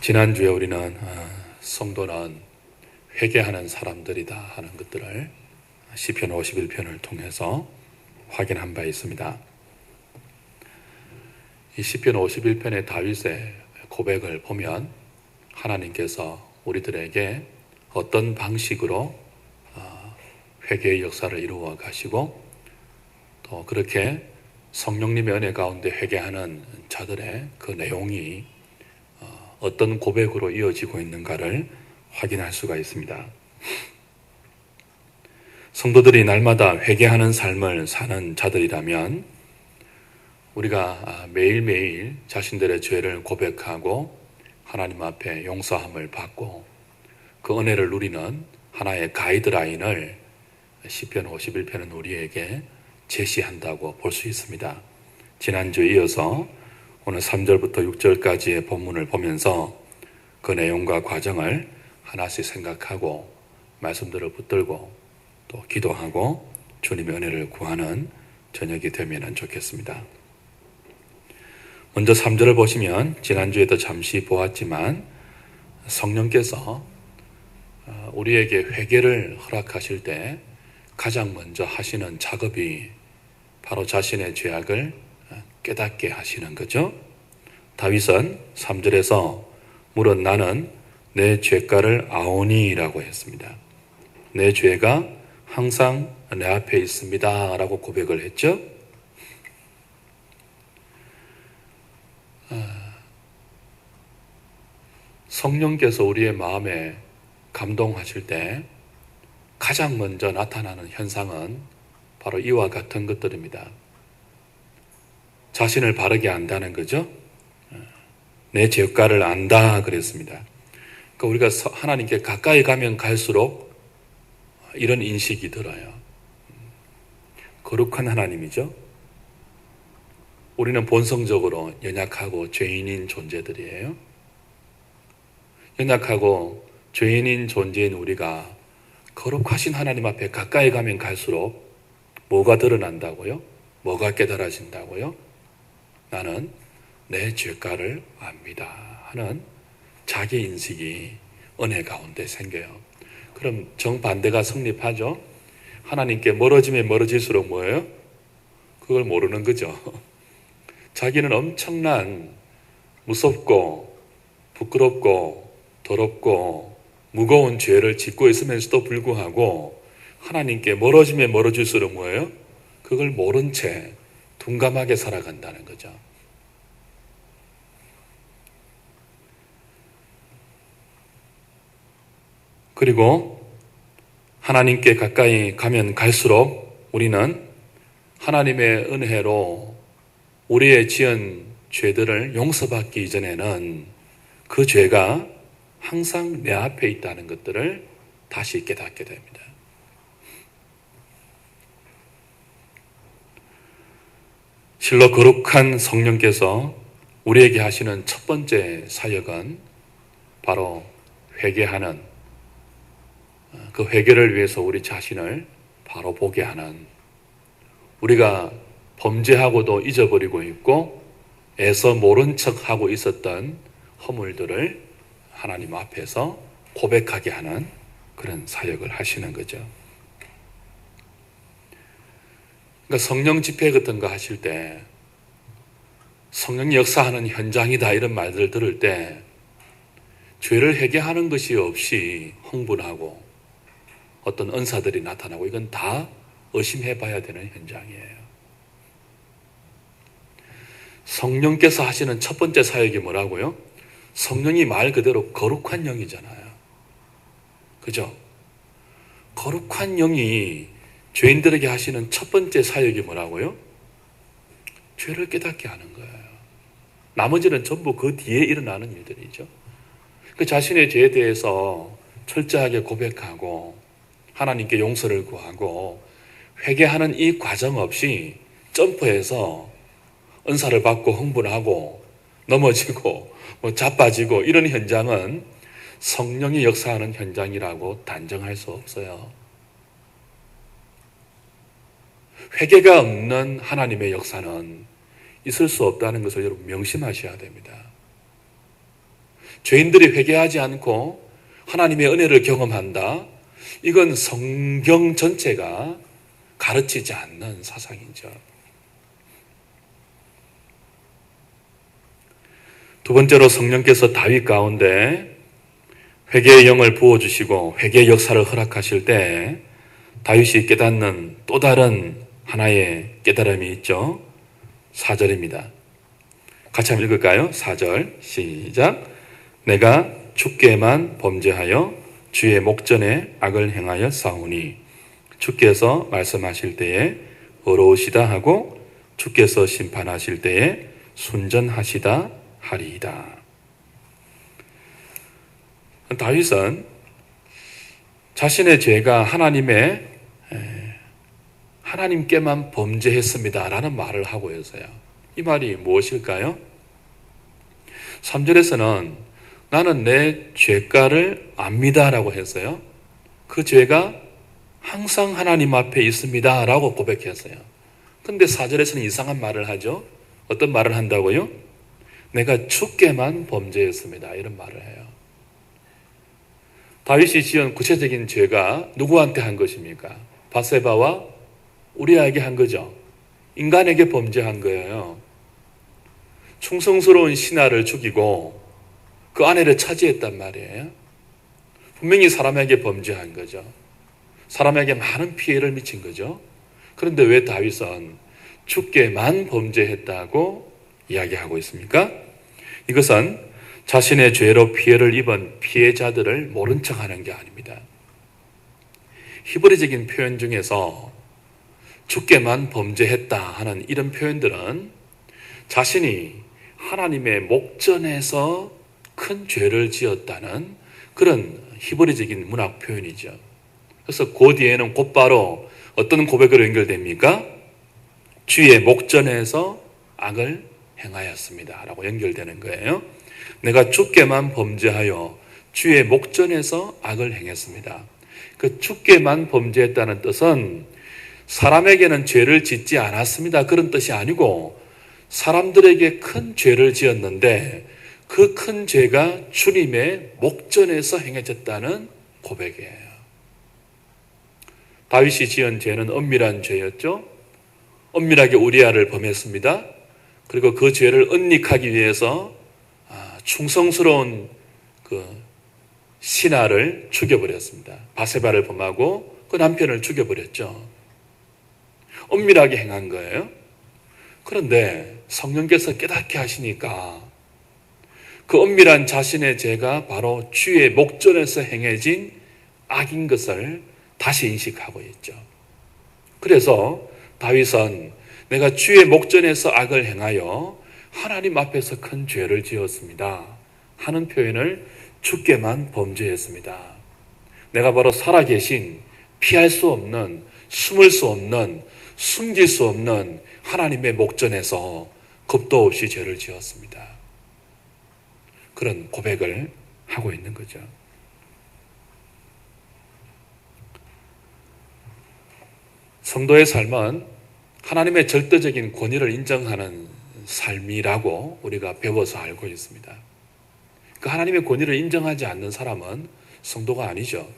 지난주에 우리는 성도는 회개하는 사람들이다 하는 것들을 시편 51편을 통해서 확인한 바 있습니다. 이 시편 51편의 다윗의 고백을 보면 하나님께서 우리들에게 어떤 방식으로 회개의 역사를 이루어 가시고 또 그렇게 성령님의 은혜 가운데 회개하는 자들의 그 내용이 어떤 고백으로 이어지고 있는가를 확인할 수가 있습니다. 성도들이 날마다 회개하는 삶을 사는 자들이라면 우리가 매일매일 자신들의 죄를 고백하고 하나님 앞에 용서함을 받고 그 은혜를 누리는 하나의 가이드라인을 시편 51편은 우리에게 제시한다고 볼 수 있습니다. 지난주에 이어서 오늘 3절부터 6절까지의 본문을 보면서 그 내용과 과정을 하나씩 생각하고 말씀들을 붙들고 또 기도하고 주님의 은혜를 구하는 저녁이 되면 좋겠습니다. 먼저 3절을 보시면 지난주에도 잠시 보았지만 성령께서 우리에게 회개를 허락하실 때 가장 먼저 하시는 작업이 바로 자신의 죄악을 깨닫게 하시는 거죠. 다윗은 3절에서 물은 나는 내 죄가를 아오니라고 했습니다. 내 죄가 항상 내 앞에 있습니다 라고 고백을 했죠. 성령께서 우리의 마음에 감동하실 때 가장 먼저 나타나는 현상은 바로 이와 같은 것들입니다. 자신을 바르게 안다는 거죠. 내 죄가를 안다 그랬습니다. 그러니까 우리가 하나님께 가까이 가면 갈수록 이런 인식이 들어요. 거룩한 하나님이죠. 우리는 본성적으로 연약하고 죄인인 존재들이에요. 연약하고 죄인인 존재인 우리가 거룩하신 하나님 앞에 가까이 가면 갈수록 뭐가 드러난다고요? 뭐가 깨달아진다고요? 나는 내 죄가를 압니다 하는 자기 인식이 은혜 가운데 생겨요. 그럼 정반대가 성립하죠. 하나님께 멀어지면 멀어질수록 뭐예요? 그걸 모르는 거죠. 자기는 엄청난 무섭고 부끄럽고 더럽고 무거운 죄를 짓고 있으면서도 불구하고 하나님께 멀어지면 멀어질수록 뭐예요? 그걸 모른 채 둔감하게 살아간다는 거죠. 그리고 하나님께 가까이 가면 갈수록 우리는 하나님의 은혜로 우리의 지은 죄들을 용서받기 이전에는 그 죄가 항상 내 앞에 있다는 것들을 다시 깨닫게 됩니다. 실로 거룩한 성령께서 우리에게 하시는 첫 번째 사역은 바로 회개하는, 그 회개를 위해서 우리 자신을 바로 보게 하는, 우리가 범죄하고도 잊어버리고 있고 애써 모른 척하고 있었던 허물들을 하나님 앞에서 고백하게 하는 그런 사역을 하시는 거죠. 그러니까 성령 집회 같은 거 하실 때 성령이 역사하는 현장이다 이런 말들을 들을 때 죄를 회개하는 것이 없이 흥분하고 어떤 은사들이 나타나고 이건 다 의심해 봐야 되는 현장이에요. 성령께서 하시는 첫 번째 사역이 뭐라고요? 성령이 말 그대로 거룩한 영이잖아요. 그죠? 거룩한 영이 죄인들에게 하시는 첫 번째 사역이 뭐라고요? 죄를 깨닫게 하는 거예요. 나머지는 전부 그 뒤에 일어나는 일들이죠. 그 자신의 죄에 대해서 철저하게 고백하고 하나님께 용서를 구하고 회개하는 이 과정 없이 점프해서 은사를 받고 흥분하고 넘어지고 자빠지고 이런 현장은 성령이 역사하는 현장이라고 단정할 수 없어요. 회개가 없는 하나님의 역사는 있을 수 없다는 것을 여러분 명심하셔야 됩니다. 죄인들이 회개하지 않고 하나님의 은혜를 경험한다. 이건 성경 전체가 가르치지 않는 사상이죠. 두 번째로 성령께서 다윗 가운데 회개의 영을 부어주시고 회개의 역사를 허락하실 때 다윗이 깨닫는 또 다른 하나의 깨달음이 있죠. 4절입니다. 같이 한번 읽을까요? 4절 시작. 내가 주께만 범죄하여 주의 목전에 악을 행하여 싸우니 주께서 말씀하실 때에 어려우시다 하고 주께서 심판하실 때에 순전하시다 하리이다. 다윗은 자신의 죄가 하나님께만 범죄했습니다 라는 말을 하고 있어요. 이 말이 무엇일까요? 3절에서는 나는 내 죄가를 압니다 라고 했어요. 그 죄가 항상 하나님 앞에 있습니다 라고 고백했어요. 근데 4절에서는 이상한 말을 하죠. 어떤 말을 한다고요? 내가 주께만 범죄했습니다 이런 말을 해요. 다윗이 지은 구체적인 죄가 누구한테 한 것입니까? 밧세바와 우리아에게 한 거죠. 인간에게 범죄한 거예요. 충성스러운 신하를 죽이고 그 아내를 차지했단 말이에요. 분명히 사람에게 범죄한 거죠. 사람에게 많은 피해를 미친 거죠. 그런데 왜 다윗은 주께만 범죄했다고 이야기하고 있습니까? 이것은 자신의 죄로 피해를 입은 피해자들을 모른 척하는 게 아닙니다. 히브리적인 표현 중에서 주께만 범죄했다 하는 이런 표현들은 자신이 하나님의 목전에서 큰 죄를 지었다는 그런 히브리적인 문학 표현이죠. 그래서 그 뒤에는 곧바로 어떤 고백으로 연결됩니까? 주의 목전에서 악을 행하였습니다 라고 연결되는 거예요. 내가 주께만 범죄하여 주의 목전에서 악을 행했습니다. 그 주께만 범죄했다는 뜻은 사람에게는 죄를 짓지 않았습니다 그런 뜻이 아니고 사람들에게 큰 죄를 지었는데 그 큰 죄가 주님의 목전에서 행해졌다는 고백이에요. 다윗이 지은 죄는 엄밀한 죄였죠. 엄밀하게 우리아를 범했습니다. 그리고 그 죄를 은닉하기 위해서 충성스러운 그 신하를 죽여버렸습니다. 밧세바를 범하고 그 남편을 죽여버렸죠. 엄밀하게 행한 거예요. 그런데 성령께서 깨닫게 하시니까 그 엄밀한 자신의 죄가 바로 주의 목전에서 행해진 악인 것을 다시 인식하고 있죠. 그래서 다윗은 내가 주의 목전에서 악을 행하여 하나님 앞에서 큰 죄를 지었습니다 하는 표현을 주께만 범죄했습니다. 내가 바로 살아계신 피할 수 없는 숨을 수 없는 숨길 수 없는 하나님의 목전에서 겁도 없이 죄를 지었습니다. 그런 고백을 하고 있는 거죠. 성도의 삶은 하나님의 절대적인 권위를 인정하는 삶이라고 우리가 배워서 알고 있습니다. 그 하나님의 권위를 인정하지 않는 사람은 성도가 아니죠.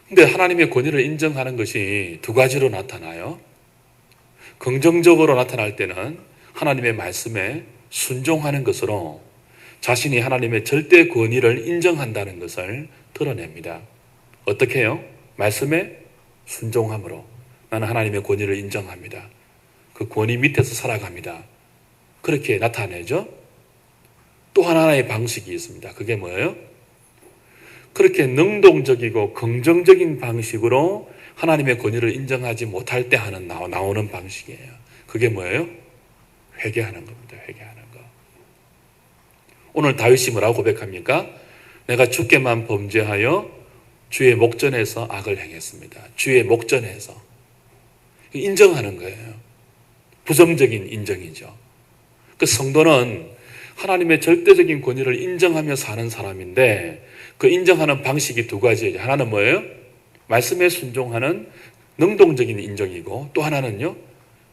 근데 하나님의 권위를 인정하는 것이 두 가지로 나타나요. 긍정적으로 나타날 때는 하나님의 말씀에 순종하는 것으로 자신이 하나님의 절대 권위를 인정한다는 것을 드러냅니다. 어떻게 해요? 말씀에 순종함으로 나는 하나님의 권위를 인정합니다. 그 권위 밑에서 살아갑니다. 그렇게 나타내죠. 또 하나의 방식이 있습니다. 그게 뭐예요? 그렇게 능동적이고 긍정적인 방식으로 하나님의 권위를 인정하지 못할 때 나오는 방식이에요. 그게 뭐예요? 회개하는 겁니다. 회개하는 거. 오늘 다윗이 뭐라고 고백합니까? 내가 주께만 범죄하여 주의 목전에서 악을 행했습니다. 주의 목전에서. 인정하는 거예요. 부정적인 인정이죠. 그 성도는 하나님의 절대적인 권위를 인정하며 사는 사람인데 그 인정하는 방식이 두 가지예요. 하나는 뭐예요? 말씀에 순종하는 능동적인 인정이고 또 하나는요.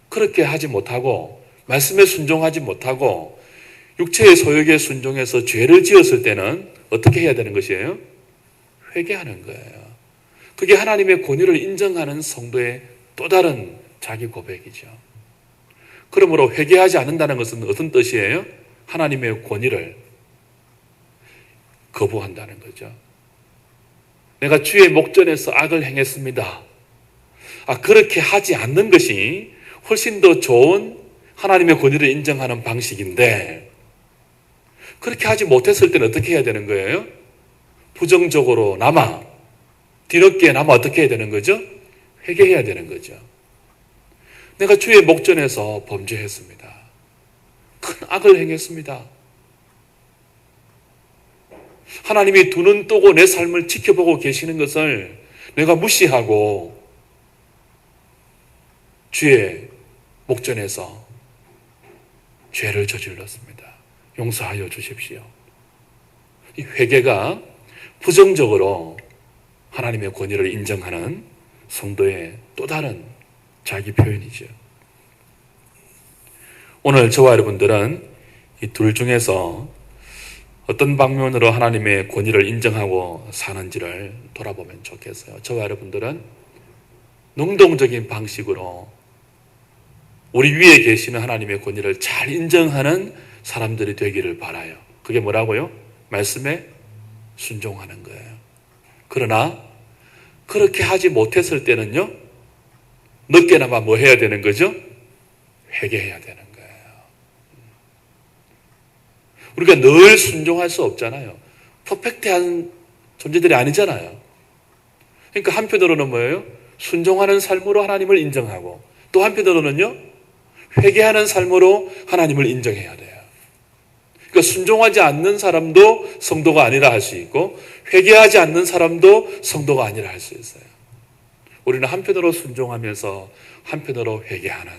그렇게 하지 못하고 말씀에 순종하지 못하고 육체의 소욕에 순종해서 죄를 지었을 때는 어떻게 해야 되는 것이에요? 회개하는 거예요. 그게 하나님의 권위를 인정하는 성도의 또 다른 자기 고백이죠. 그러므로 회개하지 않는다는 것은 어떤 뜻이에요? 하나님의 권위를 거부한다는 거죠. 내가 주의 목전에서 악을 행했습니다. 그렇게 하지 않는 것이 훨씬 더 좋은 하나님의 권위를 인정하는 방식인데, 그렇게 하지 못했을 때는 어떻게 해야 되는 거예요? 부정적으로 뒤늦게 어떻게 해야 되는 거죠? 회개해야 되는 거죠. 내가 주의 목전에서 범죄했습니다. 큰 악을 행했습니다. 하나님이 두 눈 뜨고 내 삶을 지켜보고 계시는 것을 내가 무시하고 주의 목전에서 죄를 저질렀습니다. 용서하여 주십시오. 이 회개가 부정적으로 하나님의 권위를 인정하는 성도의 또 다른 자기 표현이죠. 오늘 저와 여러분들은 이 둘 중에서 어떤 방면으로 하나님의 권위를 인정하고 사는지를 돌아보면 좋겠어요. 저와 여러분들은 능동적인 방식으로 우리 위에 계시는 하나님의 권위를 잘 인정하는 사람들이 되기를 바라요. 그게 뭐라고요? 말씀에 순종하는 거예요. 그러나 그렇게 하지 못했을 때는요, 늦게나마 뭐 해야 되는 거죠? 회개해야 되는 거예요. 우리가 늘 순종할 수 없잖아요. 퍼펙트한 존재들이 아니잖아요. 그러니까 한편으로는 뭐예요? 순종하는 삶으로 하나님을 인정하고, 또 한편으로는요, 회개하는 삶으로 하나님을 인정해야 돼요. 그러니까 순종하지 않는 사람도 성도가 아니라 할 수 있고, 회개하지 않는 사람도 성도가 아니라 할 수 있어요. 우리는 한편으로 순종하면서 한편으로 회개하는,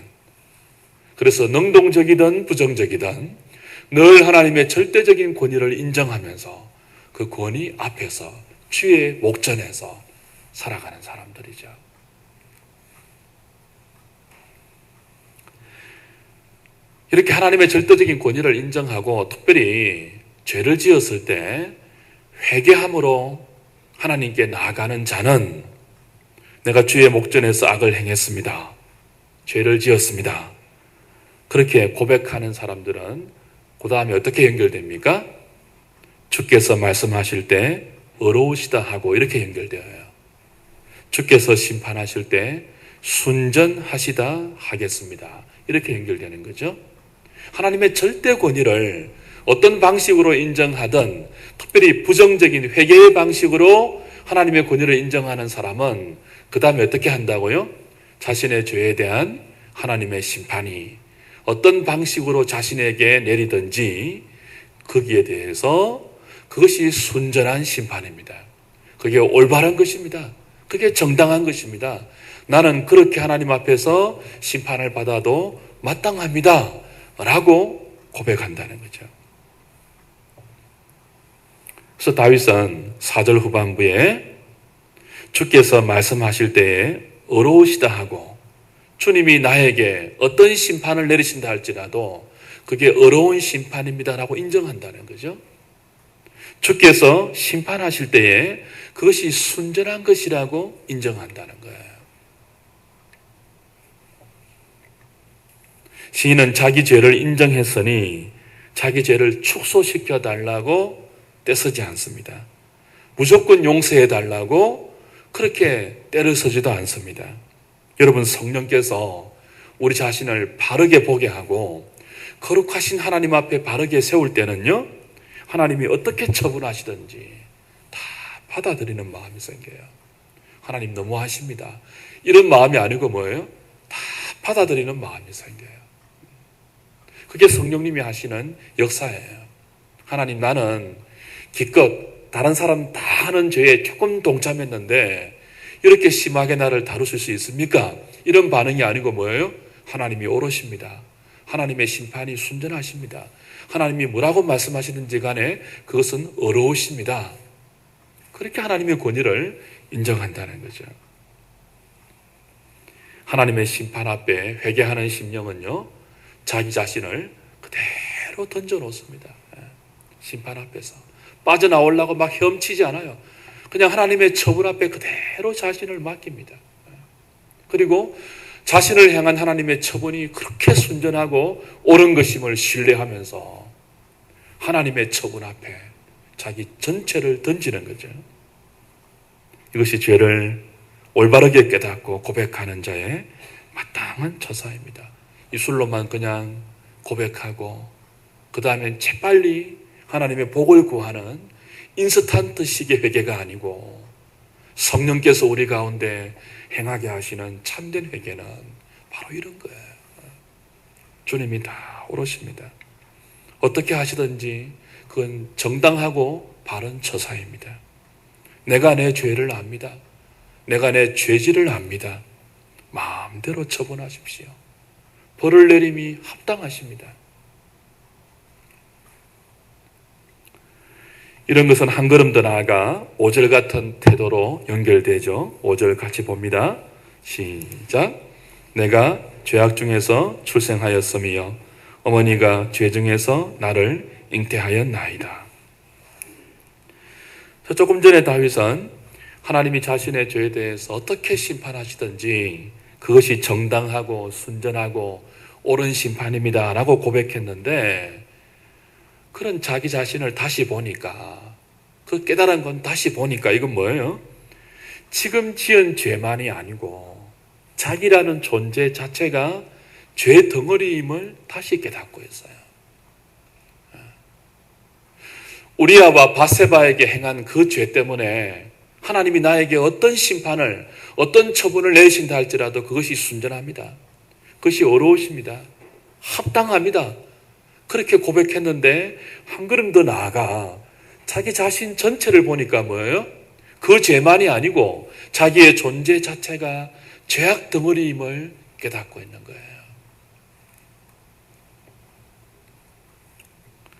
그래서 능동적이든 부정적이든 늘 하나님의 절대적인 권위를 인정하면서 그 권위 앞에서 주의 목전에서 살아가는 사람들이죠. 이렇게 하나님의 절대적인 권위를 인정하고 특별히 죄를 지었을 때 회개함으로 하나님께 나아가는 자는 내가 주의 목전에서 악을 행했습니다. 죄를 지었습니다. 그렇게 고백하는 사람들은 그 다음에 어떻게 연결됩니까? 주께서 말씀하실 때 의로우시다 하고 이렇게 연결되어요. 주께서 심판하실 때 순전하시다 하겠습니다. 이렇게 연결되는 거죠. 하나님의 절대 권위를 어떤 방식으로 인정하든, 특별히 부정적인 회개의 방식으로 하나님의 권위를 인정하는 사람은 그 다음에 어떻게 한다고요? 자신의 죄에 대한 하나님의 심판이 어떤 방식으로 자신에게 내리든지 거기에 대해서 그것이 순전한 심판입니다. 그게 올바른 것입니다. 그게 정당한 것입니다. 나는 그렇게 하나님 앞에서 심판을 받아도 마땅합니다. 라고 고백한다는 거죠. 그래서 다윗은 4절 후반부에 주께서 말씀하실 때에 의로우시다 하고, 주님이 나에게 어떤 심판을 내리신다 할지라도 그게 의로운 심판입니다라고 인정한다는 거죠. 주께서 심판하실 때에 그것이 순전한 것이라고 인정한다는 거예요. 시인은 자기 죄를 인정했으니 자기 죄를 축소시켜 달라고 떼쓰지 않습니다. 무조건 용서해 달라고 그렇게 때를 서지도 않습니다. 여러분, 성령께서 우리 자신을 바르게 보게 하고 거룩하신 하나님 앞에 바르게 세울 때는요, 하나님이 어떻게 처분하시든지 다 받아들이는 마음이 생겨요. 하나님 너무하십니다. 이런 마음이 아니고 뭐예요? 다 받아들이는 마음이 생겨요. 그게 성령님이 하시는 역사예요. 하나님, 나는 기껏 다른 사람 다 하는 죄에 조금 동참했는데 이렇게 심하게 나를 다루실 수 있습니까? 이런 반응이 아니고 뭐예요? 하나님이 옳으십니다. 하나님의 심판이 순전하십니다. 하나님이 뭐라고 말씀하시는지 간에 그것은 의로우십니다. 그렇게 하나님의 권위를 인정한다는 거죠. 하나님의 심판 앞에 회개하는 심령은요, 자기 자신을 그대로 그대로 던져놓습니다. 심판 앞에서. 빠져나오려고 막 헤엄치지 않아요. 그냥 하나님의 처분 앞에 그대로 자신을 맡깁니다. 그리고 자신을 향한 하나님의 처분이 그렇게 순전하고 옳은 것임을 신뢰하면서 하나님의 처분 앞에 자기 전체를 던지는 거죠. 이것이 죄를 올바르게 깨닫고 고백하는 자의 마땅한 처사입니다. 입술로만 그냥 고백하고 그 다음에 재빨리 하나님의 복을 구하는 인스턴트식의 회개가 아니고 성령께서 우리 가운데 행하게 하시는 참된 회개는 바로 이런 거예요. 주님이 다 오르십니다. 어떻게 하시든지 그건 정당하고 바른 처사입니다. 내가 내 죄를 압니다. 내가 내 죄질을 압니다. 마음대로 처분하십시오. 벌을 내림이 합당하십니다. 이런 것은 한 걸음 더 나아가 5절 같은 태도로 연결되죠. 5절 같이 봅니다. 시작. 내가 죄악 중에서 출생하였으며 어머니가 죄 중에서 나를 잉태하였나이다. 조금 전에 다윗은 하나님이 자신의 죄에 대해서 어떻게 심판하시든지 그것이 정당하고 순전하고 옳은 심판입니다 라고 고백했는데, 그런 자기 자신을 다시 보니까, 그 깨달은 건 다시 보니까 이건 뭐예요? 지금 지은 죄만이 아니고 자기라는 존재 자체가 죄 덩어리임을 다시 깨닫고 있어요. 우리아와 바세바에게 행한 그 죄 때문에 하나님이 나에게 어떤 심판을, 어떤 처분을 내리신다 할지라도 그것이 순전합니다. 그것이 어려우십니다. 합당합니다. 그렇게 고백했는데 한 걸음 더 나아가 자기 자신 전체를 보니까 뭐예요? 그 죄만이 아니고 자기의 존재 자체가 죄악 덩어리임을 깨닫고 있는 거예요.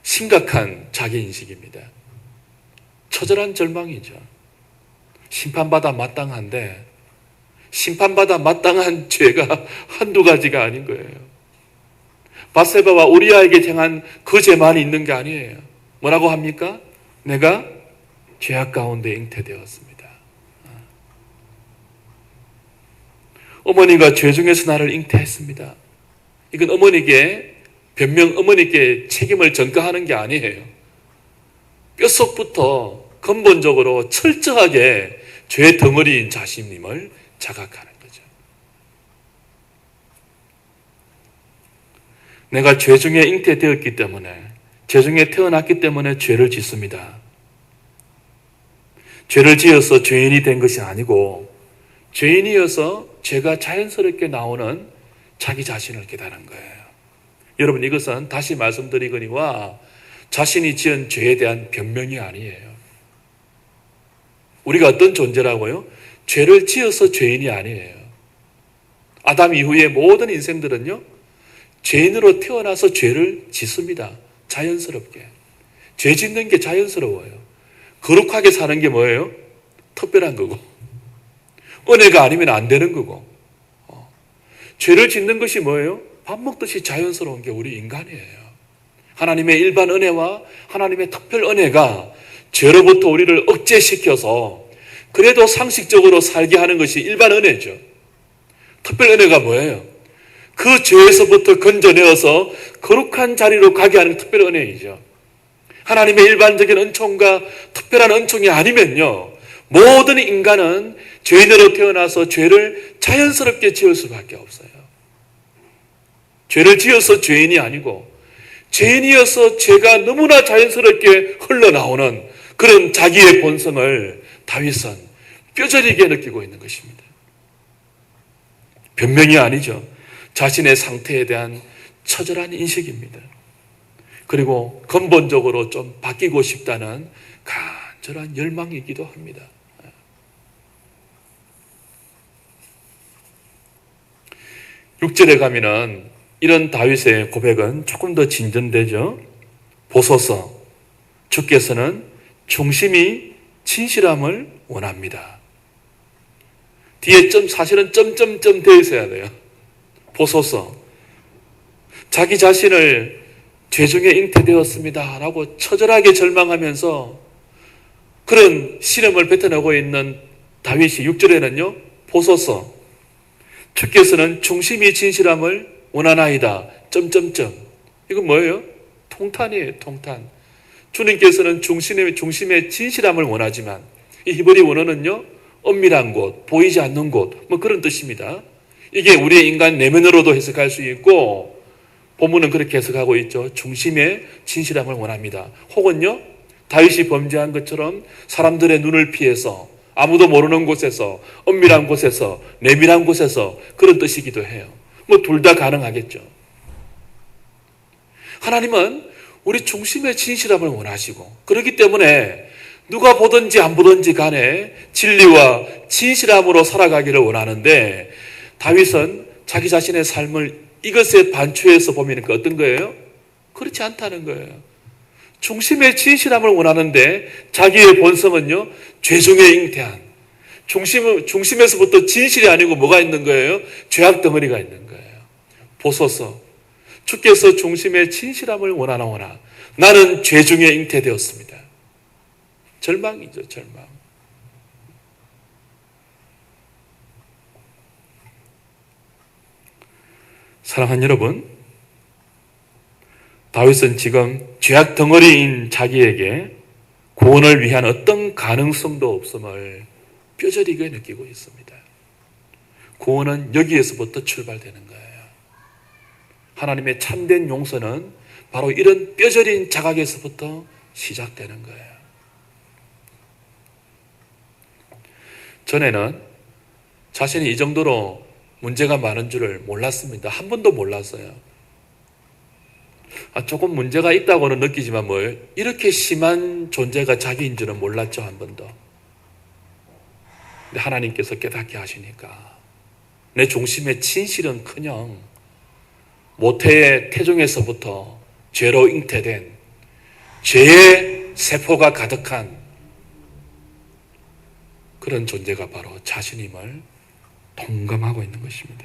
심각한 자기인식입니다. 처절한 절망이죠. 심판받아 마땅한데 심판받아 마땅한 죄가 한두 가지가 아닌 거예요. 바세바와 우리아에게 행한 그 죄만이 있는 게 아니에요. 뭐라고 합니까? 내가 죄악 가운데 잉태되었습니다. 어머니가 죄 중에서 나를 잉태했습니다. 이건 어머니께 책임을 전가하는 게 아니에요. 뼛속부터 근본적으로 철저하게 죄 덩어리인 자신임을 자각하는 거죠. 내가 죄 중에 잉태되었기 때문에, 죄 중에 태어났기 때문에 죄를 짓습니다. 죄를 지어서 죄인이 된 것이 아니고 죄인이어서 죄가 자연스럽게 나오는 자기 자신을 깨달은 거예요. 여러분, 이것은 다시 말씀드리거니와 자신이 지은 죄에 대한 변명이 아니에요. 우리가 어떤 존재라고요? 죄를 지어서 죄인이 아니에요. 아담 이후의 모든 인생들은요, 죄인으로 태어나서 죄를 짓습니다. 자연스럽게. 죄 짓는 게 자연스러워요. 거룩하게 사는 게 뭐예요? 특별한 거고. 은혜가 아니면 안 되는 거고. 죄를 짓는 것이 뭐예요? 밥 먹듯이 자연스러운 게 우리 인간이에요. 하나님의 일반 은혜와 하나님의 특별 은혜가 죄로부터 우리를 억제시켜서 그래도 상식적으로 살게 하는 것이 일반 은혜죠. 특별 은혜가 뭐예요? 그 죄에서부터 건져내어서 거룩한 자리로 가게 하는 특별 은혜이죠. 하나님의 일반적인 은총과 특별한 은총이 아니면요, 모든 인간은 죄인으로 태어나서 죄를 자연스럽게 지을 수밖에 없어요. 죄를 지어서 죄인이 아니고 죄인이어서 죄가 너무나 자연스럽게 흘러나오는 그런 자기의 본성을 다윗은 뼈저리게 느끼고 있는 것입니다. 변명이 아니죠. 자신의 상태에 대한 처절한 인식입니다. 그리고 근본적으로 좀 바뀌고 싶다는 간절한 열망이기도 합니다. 6절에 가면은 이런 다윗의 고백은 조금 더 진전되죠. 보소서, 주께서는 충심히 진실함을 원합니다. 뒤에 사실은 점점점 되어 있어야 돼요. 보소서. 자기 자신을 죄중에 잉태되었습니다 라고 처절하게 절망하면서 그런 시름을 뱉어내고 있는 다윗이 6절에는요, 보소서 주께서는 중심이 진실함을 원하나이다. 이건 뭐예요? 통탄이에요. 통탄. 주님께서는 중심의 진실함을 원하지만 이 히브리 원어는요, 엄밀한 곳, 보이지 않는 곳, 뭐 그런 뜻입니다. 이게 우리의 인간 내면으로도 해석할 수 있고, 본문은 그렇게 해석하고 있죠. 중심의 진실함을 원합니다. 혹은요, 다윗이 범죄한 것처럼 사람들의 눈을 피해서 아무도 모르는 곳에서, 엄밀한 곳에서, 내밀한 곳에서 그런 뜻이기도 해요. 뭐 둘 다 가능하겠죠. 하나님은 우리 중심의 진실함을 원하시고, 그렇기 때문에 누가 보든지 안 보든지 간에 진리와 진실함으로 살아가기를 원하는데, 다윗은 자기 자신의 삶을 이것에 반추해서 보면 어떤 거예요? 그렇지 않다는 거예요. 중심의 진실함을 원하는데 자기의 본성은요, 죄중에 잉태한, 중심에서부터 진실이 아니고 뭐가 있는 거예요? 죄악 덩어리가 있는 거예요. 보소서 주께서 중심의 진실함을 원하나오나 나는 죄중에 잉태되었습니다. 절망이죠, 절망. 사랑하는 여러분, 다윗은 지금 죄악 덩어리인 자기에게 구원을 위한 어떤 가능성도 없음을 뼈저리게 느끼고 있습니다. 구원은 여기에서부터 출발되는 거예요. 하나님의 참된 용서는 바로 이런 뼈저린 자각에서부터 시작되는 거예요. 전에는 자신이 이 정도로 문제가 많은 줄을 몰랐습니다. 한 번도 몰랐어요. 조금 문제가 있다고는 느끼지만 뭐예요? 이렇게 심한 존재가 자기인 줄은 몰랐죠, 한 번도. 근데 하나님께서 깨닫게 하시니까 내 중심의 진실은커녕 모태의 태중에서부터 죄로 잉태된 죄의 세포가 가득한 그런 존재가 바로 자신임을 동감하고 있는 것입니다.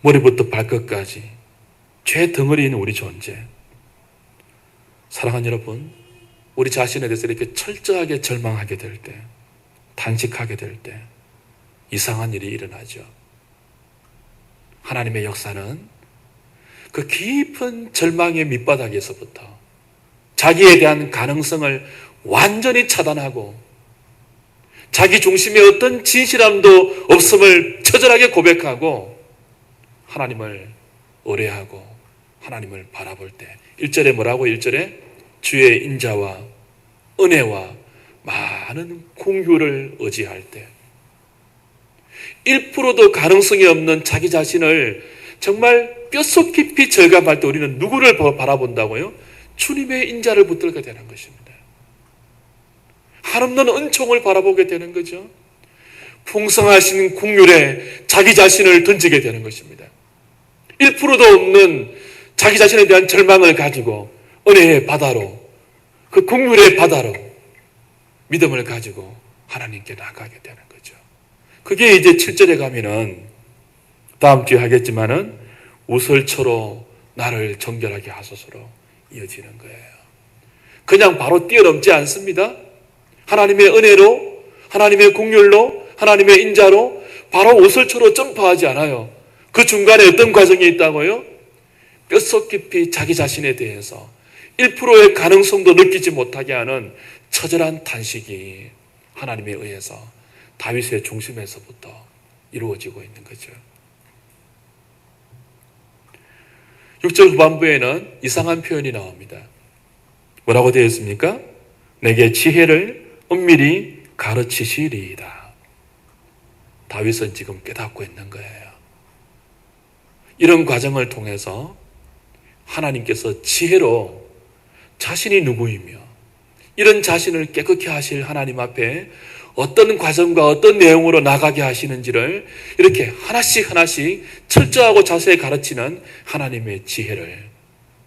머리부터 발끝까지 죄 덩어리인 우리 존재. 사랑하는 여러분, 우리 자신에 대해서 이렇게 철저하게 절망하게 될 때, 단식하게 될 때 이상한 일이 일어나죠. 하나님의 역사는 그 깊은 절망의 밑바닥에서부터 자기에 대한 가능성을 완전히 차단하고 자기 중심에 어떤 진실함도 없음을 처절하게 고백하고 하나님을 의뢰하고 하나님을 바라볼 때 1절에 뭐라고? 1절에 주의 인자와 은혜와 많은 긍휼을 의지할 때 1%도 가능성이 없는 자기 자신을 정말 뼛속 깊이 절감할 때 우리는 누구를 바라본다고요? 주님의 인자를 붙들게 되는 것입니다. 한없는 은총을 바라보게 되는 거죠. 풍성하신 긍휼에 자기 자신을 던지게 되는 것입니다. 1%도 없는 자기 자신에 대한 절망을 가지고 은혜의 바다로, 그 긍휼의 바다로 믿음을 가지고 하나님께 나가게 되는 거죠. 그게 이제 7절에 가면은 다음 주에 하겠지만은 우설초로 나를 정결하게 하소서로 이어지는 거예요. 그냥 바로 뛰어넘지 않습니다. 하나님의 은혜로, 하나님의 긍휼로, 하나님의 인자로 바로 우설초로 점프하지 않아요. 그 중간에 어떤 과정이 있다고요? 뼛속 깊이 자기 자신에 대해서 1%의 가능성도 느끼지 못하게 하는 처절한 탄식이 하나님에 의해서 다윗의 중심에서부터 이루어지고 있는 거죠. 6절 후반부에는 이상한 표현이 나옵니다. 뭐라고 되어 있습니까? 내게 지혜를 은밀히 가르치시리이다. 다윗은 지금 깨닫고 있는 거예요. 이런 과정을 통해서 하나님께서 지혜로 자신이 누구이며 이런 자신을 깨끗게 하실 하나님 앞에 어떤 과정과 어떤 내용으로 나가게 하시는지를 이렇게 하나씩 하나씩 철저하고 자세히 가르치는 하나님의 지혜를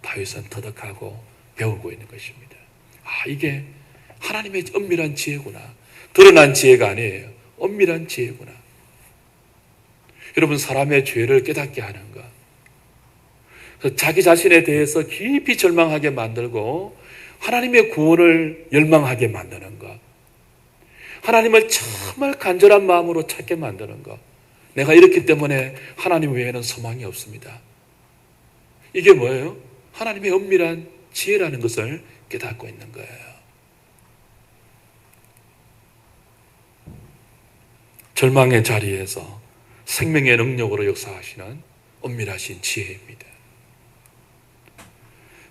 다윗은 터득하고 배우고 있는 것입니다. 이게 하나님의 엄밀한 지혜구나. 드러난 지혜가 아니에요. 엄밀한 지혜구나. 여러분, 사람의 죄를 깨닫게 하는 것, 자기 자신에 대해서 깊이 절망하게 만들고 하나님의 구원을 열망하게 만드는 것. 하나님을 정말 간절한 마음으로 찾게 만드는 것. 내가 이렇기 때문에 하나님 외에는 소망이 없습니다. 이게 뭐예요? 하나님의 엄밀한 지혜라는 것을 깨닫고 있는 거예요. 절망의 자리에서 생명의 능력으로 역사하시는 엄밀하신 지혜입니다.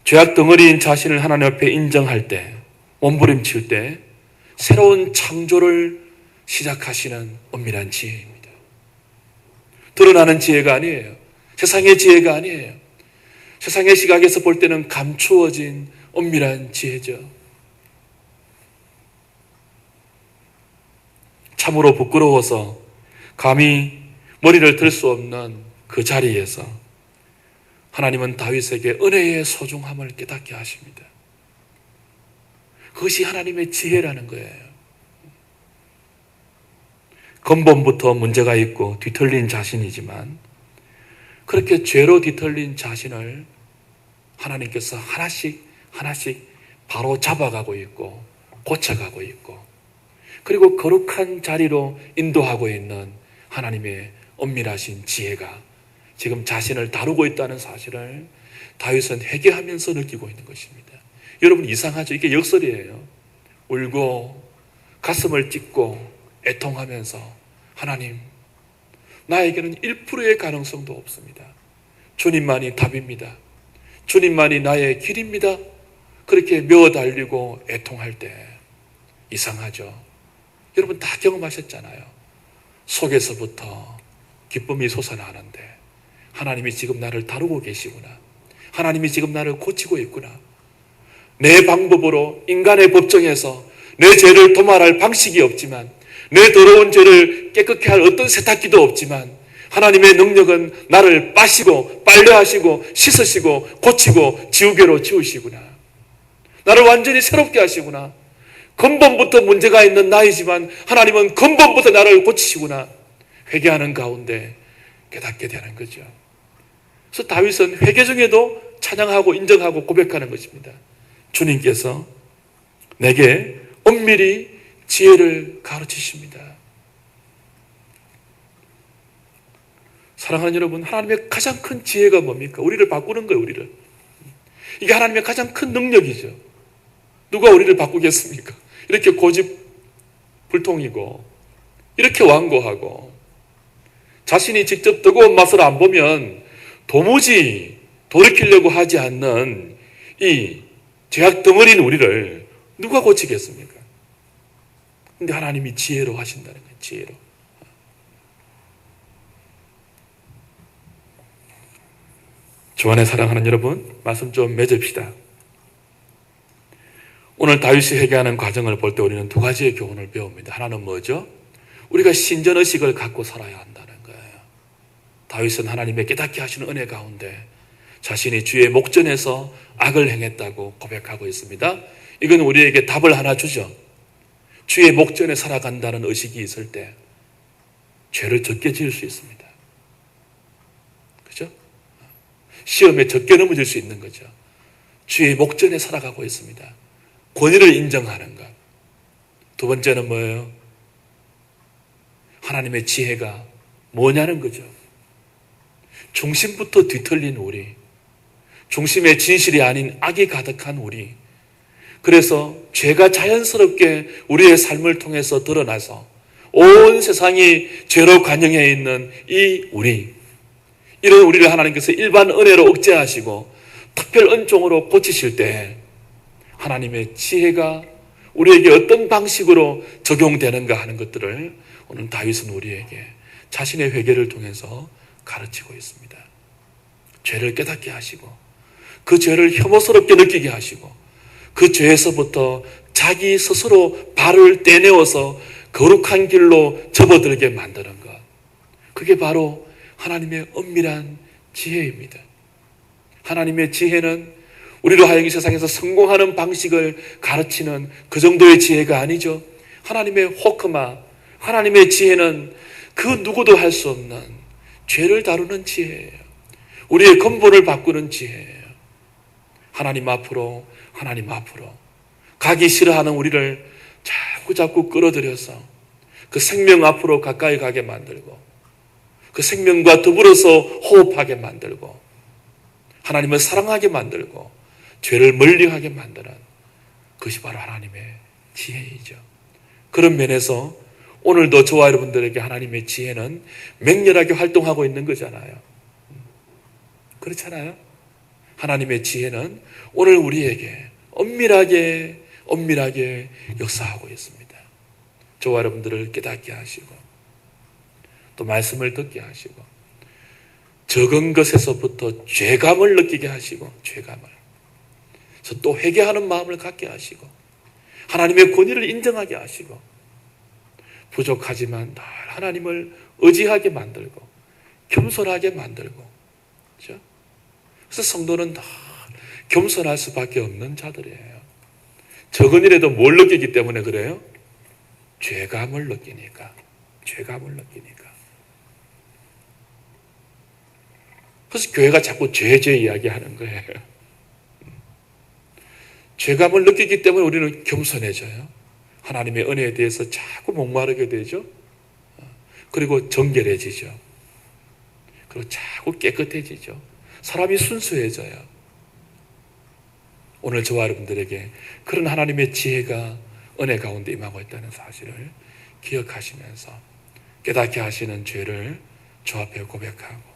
죄악 덩어리인 자신을 하나님 앞에 인정할 때, 몸부림칠 때 새로운 창조를 시작하시는 엄밀한 지혜입니다. 드러나는 지혜가 아니에요. 세상의 지혜가 아니에요. 세상의 시각에서 볼 때는 감추어진 엄밀한 지혜죠. 참으로 부끄러워서 감히 머리를 들 수 없는 그 자리에서 하나님은 다윗에게 은혜의 소중함을 깨닫게 하십니다. 그것이 하나님의 지혜라는 거예요. 근본부터 문제가 있고 뒤틀린 자신이지만 그렇게 죄로 뒤틀린 자신을 하나님께서 하나씩 바로 잡아가고 있고 고쳐가고 있고 그리고 거룩한 자리로 인도하고 있는 하나님의 엄밀하신 지혜가 지금 자신을 다루고 있다는 사실을 다윗은 회개하면서 느끼고 있는 것입니다. 여러분 이상하죠? 이게 역설이에요. 울고 가슴을 찢고 애통하면서 하나님, 나에게는 1%의 가능성도 없습니다. 주님만이 답입니다. 주님만이 나의 길입니다. 그렇게 메어 달리고 애통할 때 이상하죠? 여러분 다 경험하셨잖아요. 속에서부터 기쁨이 솟아나는데 하나님이 지금 나를 다루고 계시구나. 하나님이 지금 나를 고치고 있구나. 내 방법으로 인간의 법정에서 내 죄를 도말할 방식이 없지만 내 더러운 죄를 깨끗게 할 어떤 세탁기도 없지만 하나님의 능력은 나를 빠시고 빨래하시고 씻으시고 고치고 지우개로 지우시구나. 나를 완전히 새롭게 하시구나. 근본부터 문제가 있는 나이지만 하나님은 근본부터 나를 고치시구나. 회개하는 가운데 깨닫게 되는 거죠. 그래서 다윗은 회개 중에도 찬양하고 인정하고 고백하는 것입니다. 주님께서 내게 엄밀히 지혜를 가르치십니다. 사랑하는 여러분, 하나님의 가장 큰 지혜가 뭡니까? 우리를 바꾸는 거예요, 우리를. 이게 하나님의 가장 큰 능력이죠. 누가 우리를 바꾸겠습니까? 이렇게 고집불통이고 이렇게 완고하고 자신이 직접 뜨거운 맛을 안 보면 도무지 돌이키려고 하지 않는 이 죄악 덩어리인 우리를 누가 고치겠습니까? 근데 하나님이 지혜로 하신다는 거예요. 지혜로. 주 안에 사랑하는 여러분, 말씀 좀 맺읍시다. 오늘 다윗이 회개하는 과정을 볼 때 우리는 두 가지의 교훈을 배웁니다. 하나는 뭐죠? 우리가 신전의식을 갖고 살아야 한다는 거예요. 다윗은 하나님의 깨닫게 하시는 은혜 가운데 자신이 주의 목전에서 악을 행했다고 고백하고 있습니다. 이건 우리에게 답을 하나 주죠. 주의 목전에 살아간다는 의식이 있을 때 죄를 적게 지을 수 있습니다. 그죠? 시험에 적게 넘어질 수 있는 거죠. 주의 목전에 살아가고 있습니다. 권위를 인정하는 것. 두 번째는 뭐예요? 하나님의 지혜가 뭐냐는 거죠. 중심부터 뒤틀린 우리, 중심의 진실이 아닌 악이 가득한 우리, 그래서 죄가 자연스럽게 우리의 삶을 통해서 드러나서 온 세상이 죄로 관영해 있는 이 우리, 이런 우리를 하나님께서 일반 은혜로 억제하시고 특별 은총으로 고치실 때 하나님의 지혜가 우리에게 어떤 방식으로 적용되는가 하는 것들을 오늘 다윗은 우리에게 자신의 회개를 통해서 가르치고 있습니다. 죄를 깨닫게 하시고 그 죄를 혐오스럽게 느끼게 하시고 그 죄에서부터 자기 스스로 발을 떼내어서 거룩한 길로 접어들게 만드는 것. 그게 바로 하나님의 엄밀한 지혜입니다. 하나님의 지혜는 우리로 하여금 이 세상에서 성공하는 방식을 가르치는 그 정도의 지혜가 아니죠. 하나님의 호크마, 하나님의 지혜는 그 누구도 할 수 없는 죄를 다루는 지혜예요. 우리의 근본을 바꾸는 지혜예요. 하나님 앞으로 가기 싫어하는 우리를 자꾸 끌어들여서 그 생명 앞으로 가까이 가게 만들고 그 생명과 더불어서 호흡하게 만들고 하나님을 사랑하게 만들고 죄를 멀리하게 만드는 그것이 바로 하나님의 지혜이죠. 그런 면에서 오늘도 저와 여러분들에게 하나님의 지혜는 맹렬하게 활동하고 있는 거잖아요. 그렇잖아요. 하나님의 지혜는 오늘 우리에게 엄밀하게 역사하고 있습니다. 저와 여러분들을 깨닫게 하시고 또 말씀을 듣게 하시고 적은 것에서부터 죄감을 느끼게 하시고 죄감을 그래서 또 회개하는 마음을 갖게 하시고 하나님의 권위를 인정하게 하시고 부족하지만 늘 하나님을 의지하게 만들고 겸손하게 만들고 그렇죠? 그래서 성도는 늘 겸손할 수밖에 없는 자들이에요. 적은 일에도 뭘 느끼기 때문에 그래요? 죄감을 느끼니까. 그래서 교회가 자꾸 죄 이야기하는 거예요. 죄감을 느끼기 때문에 우리는 겸손해져요. 하나님의 은혜에 대해서 자꾸 목마르게 되죠. 그리고 정결해지죠. 그리고 자꾸 깨끗해지죠. 사람이 순수해져요. 오늘 저와 여러분들에게 그런 하나님의 지혜가 은혜 가운데 임하고 있다는 사실을 기억하시면서 깨닫게 하시는 죄를 주 앞에 고백하고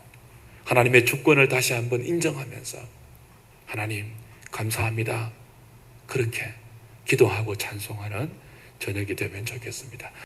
하나님의 주권을 다시 한번 인정하면서 하나님 감사합니다. 그렇게 기도하고 찬송하는 저녁이 되면 좋겠습니다.